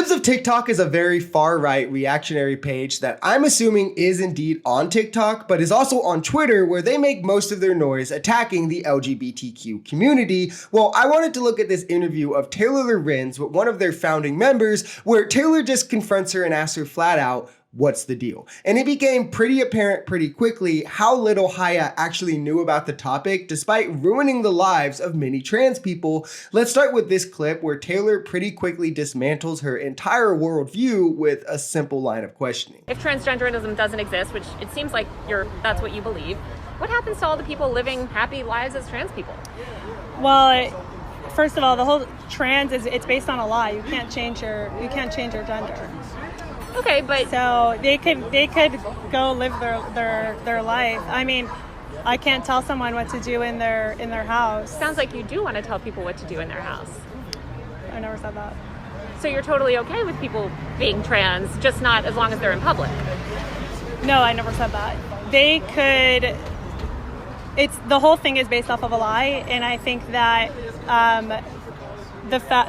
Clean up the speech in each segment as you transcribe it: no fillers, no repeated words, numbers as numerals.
Libs of TikTok is a very far-right reactionary page that I'm assuming is indeed on TikTok, but is also on Twitter, where they make most of their noise attacking the LGBTQ community. Well, I wanted to look at this interview of Taylor Lorenz with one of their founding members, where Taylor just confronts her and asks her flat out, what's the deal? And it became pretty apparent pretty quickly how little Haya actually knew about the topic, despite ruining the lives of many trans people. Let's start with this clip where Taylor pretty quickly dismantles her entire worldview with a simple line of questioning. If transgenderism doesn't exist, which it seems like that's what you believe, what happens to all the people living happy lives as trans people? Well, first of all, the whole trans it's based on a lie. You can't change your gender. Okay, but so they could go live their life. I mean, I can't tell someone what to do in their house. Sounds like you do want to tell people what to do in their house. I never said that. So you're totally okay with people being trans, just not as long as they're in public? No, I never said that. They could. The whole thing is based off of a lie, and I think that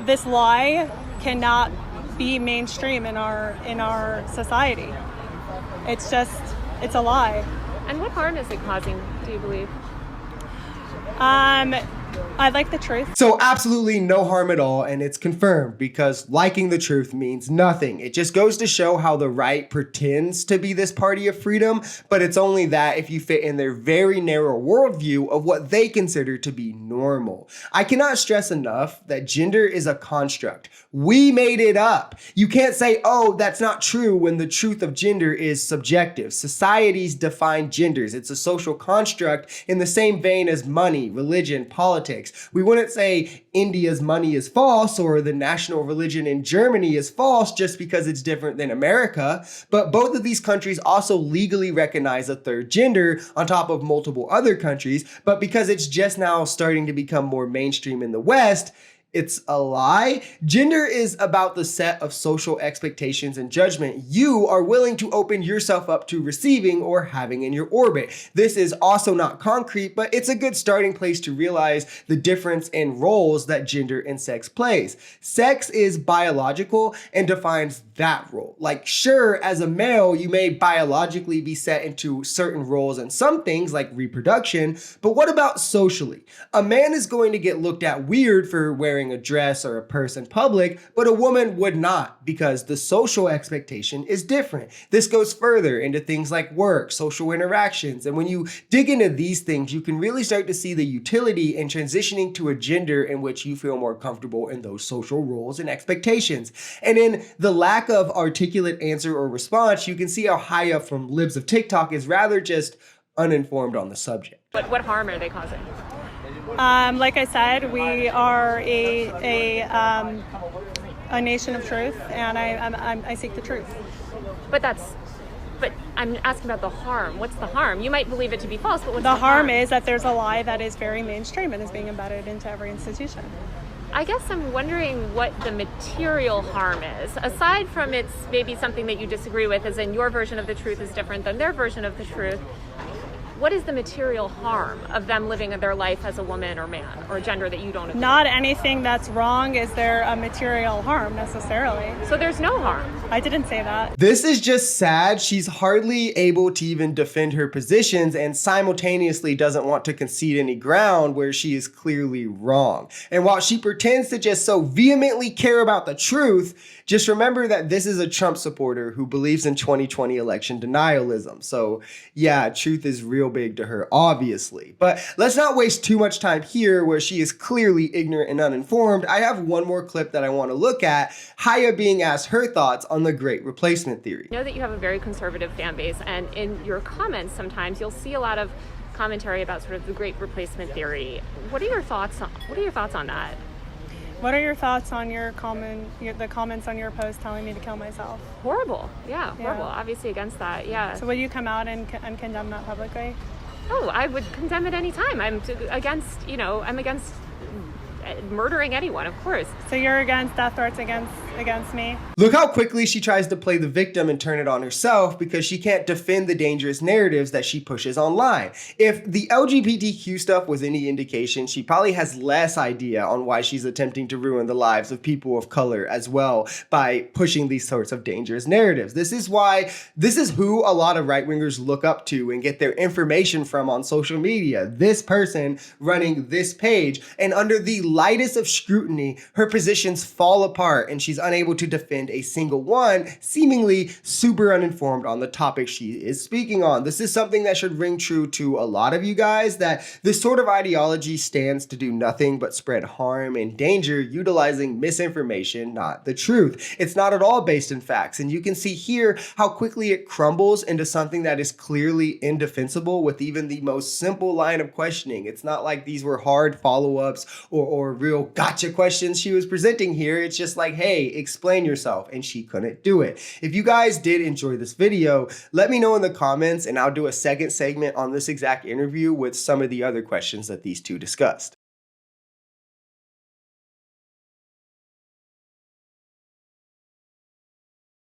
this lie cannot be mainstream in our society. It's a lie. And what harm is it causing, do you believe? I like the truth. So absolutely no harm at all, and it's confirmed because liking the truth means nothing. It just goes to show how the right pretends to be this party of freedom, but it's only that if you fit in their very narrow worldview of what they consider to be normal. I cannot stress enough that gender is a construct. We made it up. You can't say, oh, that's not true, when the truth of gender is subjective. Societies define genders. It's a social construct in the same vein as money, religion, politics. We wouldn't say India's money is false or the national religion in Germany is false just because it's different than America. But both of these countries also legally recognize a third gender on top of multiple other countries. But because it's just now starting to become more mainstream in the West, it's a lie. Gender is about the set of social expectations and judgment you are willing to open yourself up to receiving or having in your orbit. This is also not concrete, but it's a good starting place to realize the difference in roles that gender and sex plays. Sex is biological and defines that role. Like, sure, as a male, you may biologically be set into certain roles and some things like reproduction, but what about socially? A man is going to get looked at weird for wearing a dress or a purse in public, but a woman would not, because the social expectation is different. This goes further into things like work, social interactions, and when you dig into these things, you can really start to see the utility in transitioning to a gender in which you feel more comfortable in those social roles and expectations. And in the lack of articulate answer or response, you can see how Haya from Libs of TikTok is rather just uninformed on the subject. But what harm are they causing? Like I said, we are a nation of truth, and I seek the truth. But I'm asking about the harm. What's the harm? You might believe it to be false, but what's the harm? The harm is that there's a lie that is very mainstream and is being embedded into every institution. I guess I'm wondering what the material harm is. Aside from it's maybe something that you disagree with, as in your version of the truth is different than their version of the truth. What is the material harm of them living their life as a woman or man or gender that you don't agree with? Not anything that's wrong is there a material harm necessarily. So there's no harm. I didn't say that. This is just sad. She's hardly able to even defend her positions and simultaneously doesn't want to concede any ground where she is clearly wrong. And while she pretends to just so vehemently care about the truth, just remember that this is a Trump supporter who believes in 2020 election denialism. So yeah, truth is real big to her, obviously. But let's not waste too much time here where she is clearly ignorant and uninformed. I have one more clip that I want to look at, Haya being asked her thoughts on the Great Replacement theory. I know that you have a very conservative fan base, and in your comments sometimes you'll see a lot of commentary about sort of the Great Replacement theory. What are your thoughts on that? What are your thoughts on the comments on your post telling me to kill myself? Horrible. Yeah, horrible. Obviously against that, yeah. So will you come out and condemn that publicly? Oh, I would condemn it anytime. I'm against murdering anyone, of course. So you're against death threats against against me. Look how quickly she tries to play the victim and turn it on herself because she can't defend the dangerous narratives that she pushes online. If the LGBTQ stuff was any indication, she probably has less idea on why she's attempting to ruin the lives of people of color as well by pushing these sorts of dangerous narratives. This is who a lot of right-wingers look up to and get their information from on social media. This person running this page, and under the lightest of scrutiny, her positions fall apart and she's unable to defend a single one, seemingly super uninformed on the topic she is speaking on. This is something that should ring true to a lot of you guys, that this sort of ideology stands to do nothing but spread harm and danger, utilizing misinformation, not the truth. It's not at all based in facts, and you can see here how quickly it crumbles into something that is clearly indefensible with even the most simple line of questioning. It's not like these were hard follow-ups or real gotcha questions she was presenting here. It's just like, hey, explain yourself, and she couldn't do it. If you guys did enjoy this video, let me know in the comments and I'll do a second segment on this exact interview with some of the other questions that these two discussed.